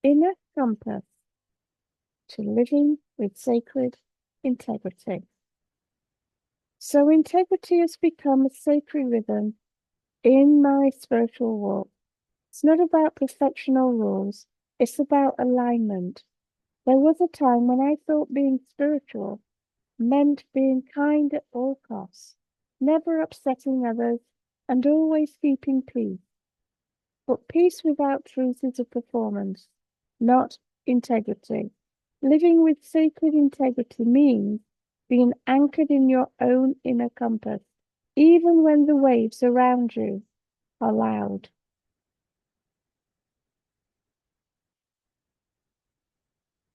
inner compass to living with sacred integrity. So integrity has become a sacred rhythm in my spiritual walk. It's not about perfection or rules, it's about alignment. There was a time when I thought being spiritual meant being kind at all costs, never upsetting others, and always keeping peace. But peace without truth is a performance, not integrity. Living with sacred integrity means being anchored in your own inner compass, even when the waves around you are loud.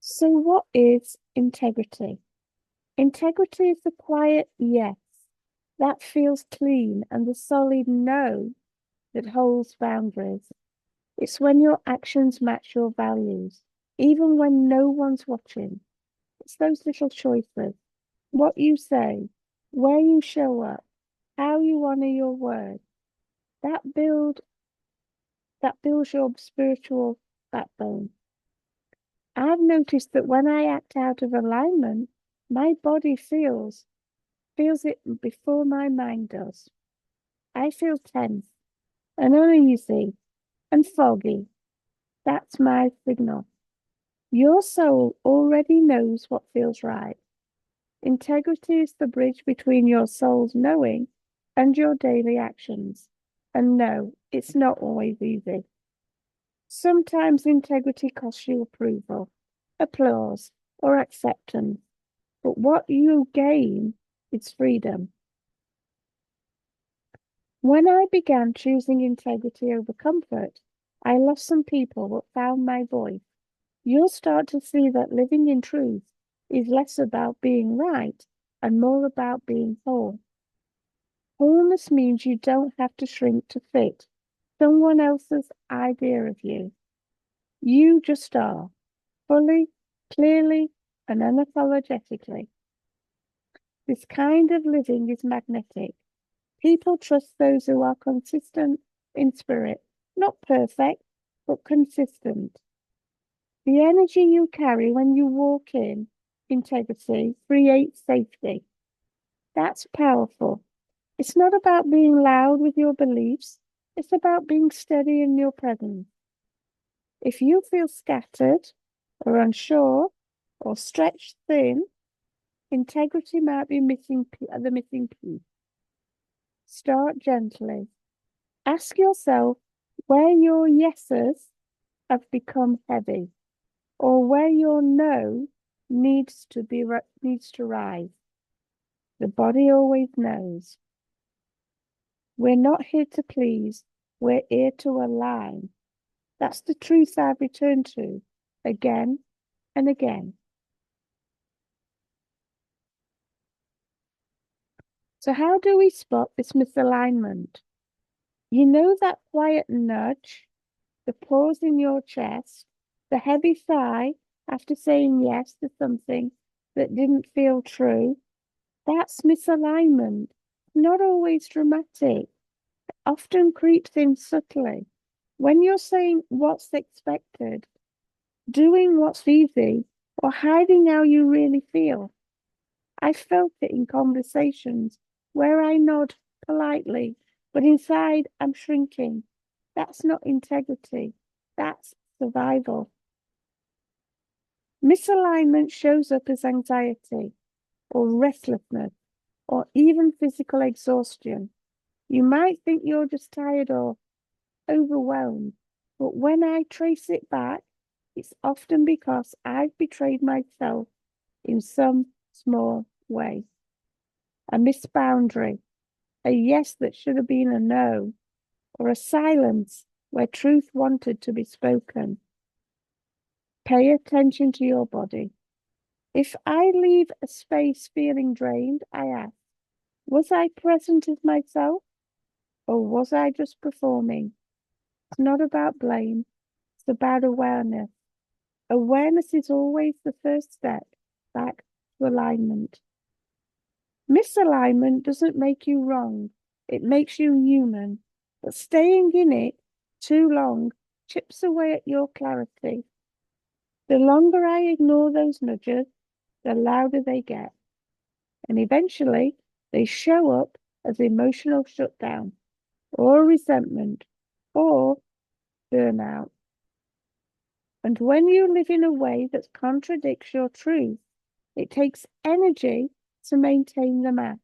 So, what is integrity? Integrity is the quiet yes that feels clean and the solid no that holds boundaries. It's when your actions match your values, even when no one's watching. It's those little choices, what you say, where you show up, how you honor your word, that build that builds your spiritual backbone. I've noticed that when I act out of alignment, my body feels it before my mind does. I feel tense and uneasy and foggy. That's my signal. Your soul already knows what feels right. Integrity is the bridge between your soul's knowing and your daily actions. And no, it's not always easy. Sometimes integrity costs you approval, applause, or acceptance. But what you gain is freedom. When I began choosing integrity over comfort, I lost some people but found my voice. You'll start to see that living in truth is less about being right and more about being whole. Wholeness means you don't have to shrink to fit someone else's idea of you. You just are, fully, clearly, and unapologetically. This kind of living is magnetic. People trust those who are consistent in spirit, not perfect, but consistent. The energy you carry when you walk in integrity creates safety. That's powerful. It's not about being loud with your beliefs, it's about being steady in your presence. If you feel scattered or unsure or stretched thin, integrity might be the missing piece. Start gently. Ask yourself where your yeses have become heavy or where your no needs to rise. The body always knows. We're not here to please, we're here to align. That's the truth I've returned to again and again. So, how do we spot this misalignment? You know that quiet nudge, the pause in your chest, the heavy sigh after saying yes to something that didn't feel true? That's misalignment. Not always dramatic, often creeps in subtly. When you're saying what's expected, doing what's easy, or hiding how you really feel. I felt it in conversations where I nod politely, but inside I'm shrinking. That's not integrity, that's survival. Misalignment shows up as anxiety or restlessness or even physical exhaustion. You might think you're just tired or overwhelmed, but when I trace it back, it's often because I've betrayed myself in some small way. A missed boundary, a yes that should have been a no, or a silence where truth wanted to be spoken. Pay attention to your body. If I leave a space feeling drained, I ask, was I present as myself or was I just performing? It's not about blame, it's about awareness. Awareness is always the first step back to alignment. Misalignment doesn't make you wrong, it makes you human. But staying in it too long chips away at your clarity. The longer I ignore those nudges, the louder they get. And eventually, they show up as emotional shutdown, or resentment, or burnout. And when you live in a way that contradicts your truth, it takes energy to maintain the mass.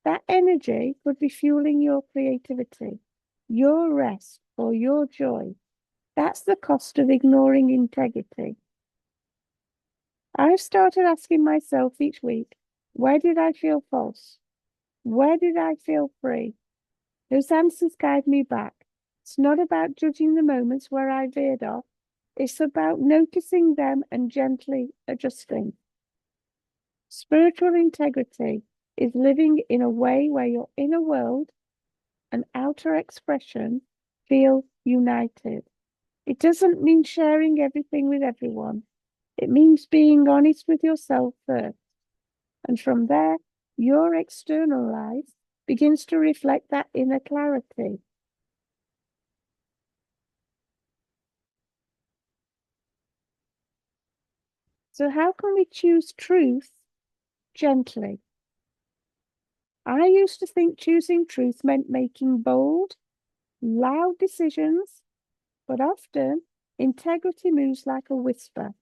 That energy could be fueling your creativity, your rest, or your joy. That's the cost of ignoring integrity. I've started asking myself each week, where did I feel false? Where did I feel free? Those answers guide me back. It's not about judging the moments where I veered off. It's about noticing them and gently adjusting. Spiritual integrity is living in a way where your inner world and outer expression feel united. It doesn't mean sharing everything with everyone. It means being honest with yourself first. And from there, your external life begins to reflect that inner clarity. So how can we choose truth gently? I used to think choosing truth meant making bold, loud decisions, but often integrity moves like a whisper.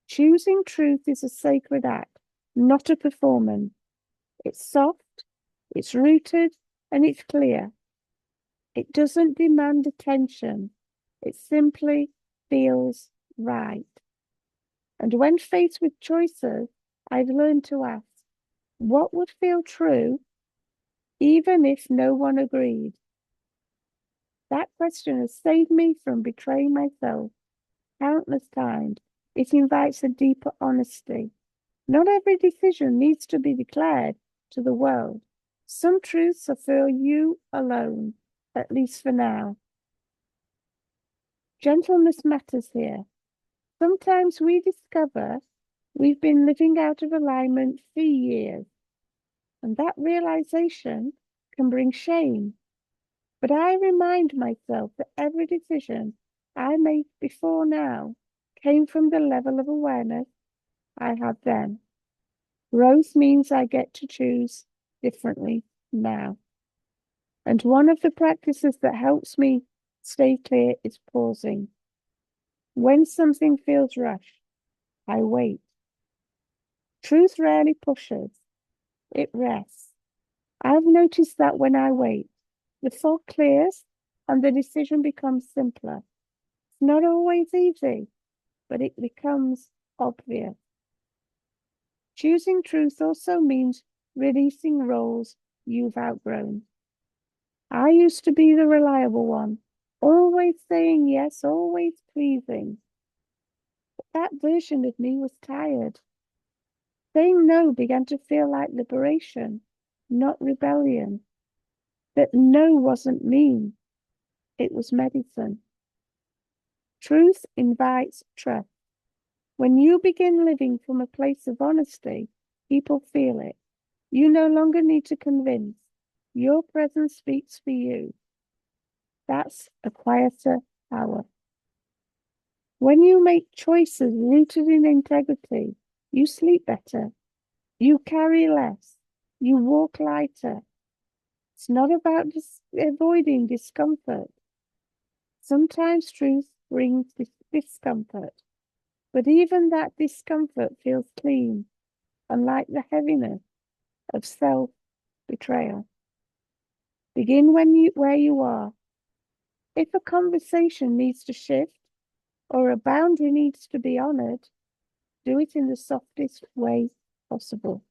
Choosing truth is a sacred act, not a performance. It's soft, it's rooted, and it's clear. It doesn't demand attention. It simply feels right. And when faced with choices, I've learned to ask, what would feel true even if no one agreed? That question has saved me from betraying myself countless times. It invites a deeper honesty. Not every decision needs to be declared to the world. Some truths are for you alone, at least for now. Gentleness matters here. Sometimes we discover we've been living out of alignment for years, and that realization can bring shame. But I remind myself that every decision I made before now came from the level of awareness I had then. Growth means I get to choose differently now. And one of the practices that helps me stay clear is pausing. When something feels rushed, I wait. Truth rarely pushes, it rests. I've noticed that when I wait, the fog clears and the decision becomes simpler. It's not always easy, but it becomes obvious. Choosing truth also means releasing roles you've outgrown. I used to be the reliable one, always saying yes, always pleasing. But that version of me was tired. Saying no began to feel like liberation, not rebellion. That no wasn't mean, it was medicine. Truth invites trust. When you begin living from a place of honesty, people feel it. You no longer need to convince. Your presence speaks for you. That's a quieter power. When you make choices rooted in integrity, you sleep better, you carry less, you walk lighter. It's not about avoiding discomfort. Sometimes truth brings discomfort, but even that discomfort feels clean, unlike the heaviness of self-betrayal. Begin where you are. If a conversation needs to shift or a boundary needs to be honored, do it in the softest way possible.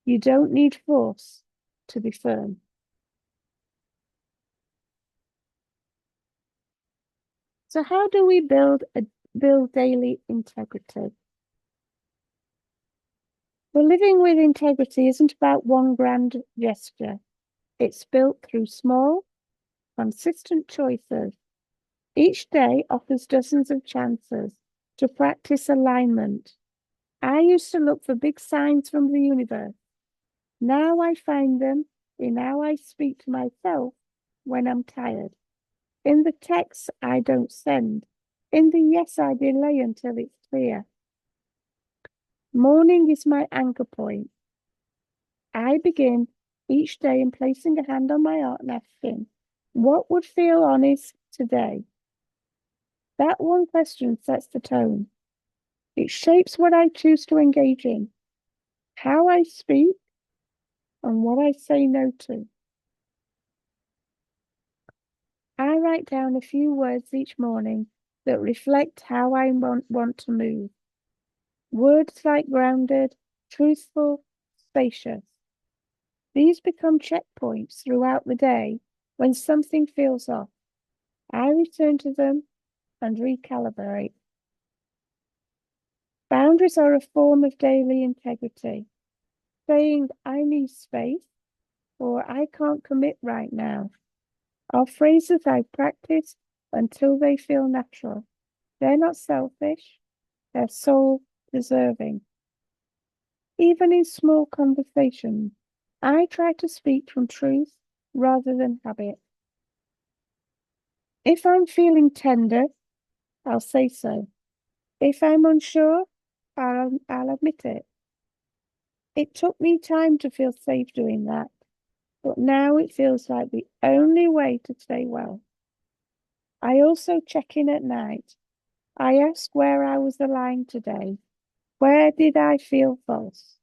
You don't need force to be firm. So how do we build daily integrity? Well, living with integrity isn't about one grand gesture. It's built through small, consistent choices. Each day offers dozens of chances to practice alignment. I used to look for big signs from the universe. Now I find them in how I speak to myself when I'm tired. In the texts I don't send, In the yes, I delay until it's clear. Morning is my anchor point. I begin each day in placing a hand on my heart and asking, what would feel honest today? That one question sets the tone. It shapes what I choose to engage in, how I speak, and what I say no to. I write down a few words each morning that reflect how I want to move. Words like grounded, truthful, spacious. These become checkpoints throughout the day when something feels off. I return to them and recalibrate. Boundaries are a form of daily integrity. Saying, I need space or I can't commit right now are phrases I practice until they feel natural. They're not selfish, they're soul deserving. Even in small conversations, I try to speak from truth rather than habit. If I'm feeling tender, I'll say so. If I'm unsure, I'll admit it. It took me time to feel safe doing that, but now it feels like the only way to stay well. I also check in at night. I ask where I was aligned today. Where did I feel false?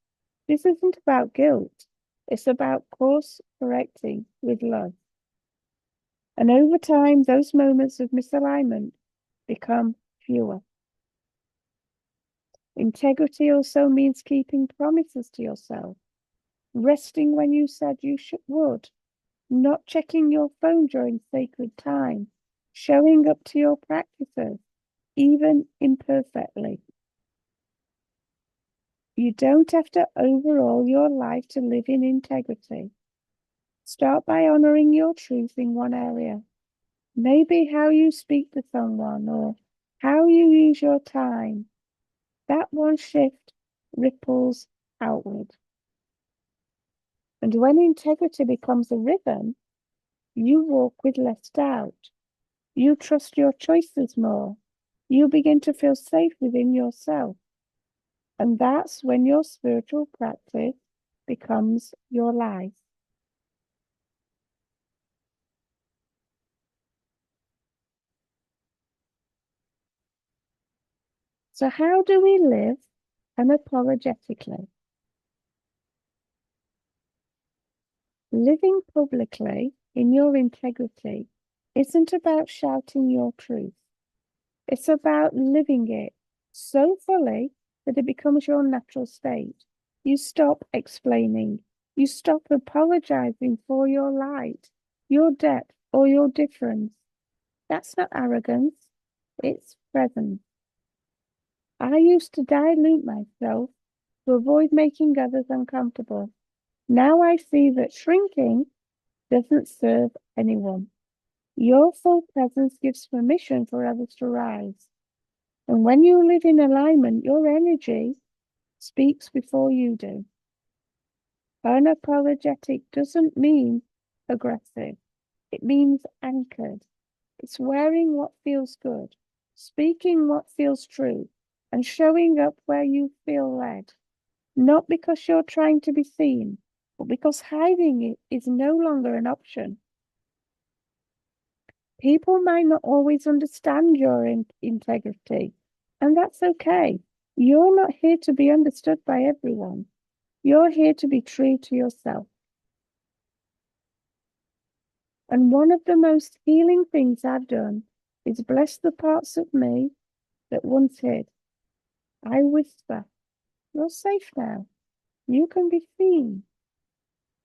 This isn't about guilt. It's about course correcting with love. And over time, those moments of misalignment become fewer. Integrity also means keeping promises to yourself, resting when you said you would, not checking your phone during sacred time, showing up to your practices, even imperfectly. You don't have to overhaul your life to live in integrity. Start by honoring your truth in one area. Maybe how you speak to someone or how you use your time. That one shift ripples outward. And when integrity becomes a rhythm, you walk with less doubt. You trust your choices more. You begin to feel safe within yourself. And that's when your spiritual practice becomes your life. So, how do we live unapologetically? Living publicly in your integrity isn't about shouting your truth. It's about living it so fully that it becomes your natural state. You stop explaining. You stop apologizing for your light, your depth, or your difference. That's not arrogance, it's presence. I used to dilute myself to avoid making others uncomfortable. Now I see that shrinking doesn't serve anyone. Your full presence gives permission for others to rise. And when you live in alignment, your energy speaks before you do. Unapologetic doesn't mean aggressive. It means anchored. It's wearing what feels good, speaking what feels true, and showing up where you feel led. Not because you're trying to be seen, but because hiding it is no longer an option. People might not always understand your integrity, and that's okay. You're not here to be understood by everyone. You're here to be true to yourself. And one of the most healing things I've done is bless the parts of me that once hid. I whisper, you're safe now. You can be seen.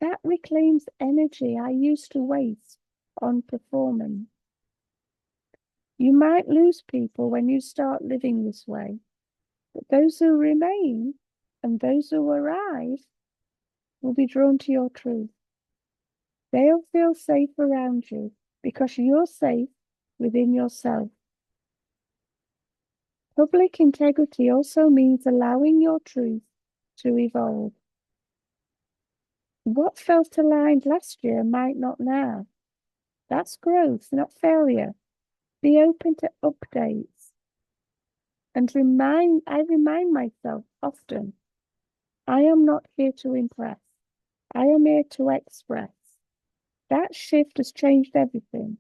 That reclaims energy I used to waste on performance. You might lose people when you start living this way, but those who remain and those who arrive will be drawn to your truth. They'll feel safe around you because you're safe within yourself. Public integrity also means allowing your truth to evolve. What felt aligned last year might not now. That's growth, not failure. Be open to updates. And I remind myself often, I am not here to impress. I am here to express. That shift has changed everything.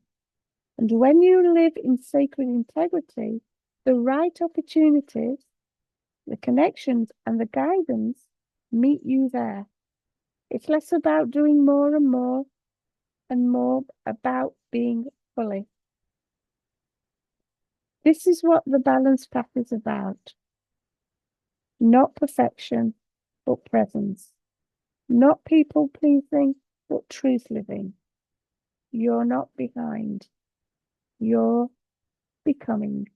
And when you live in sacred integrity, the right opportunities, the connections, and the guidance meet you there. It's less about doing more and more about being fully. This is what the balanced path is about. Not perfection, but presence. Not people pleasing, but truth living. You're not behind. You're becoming.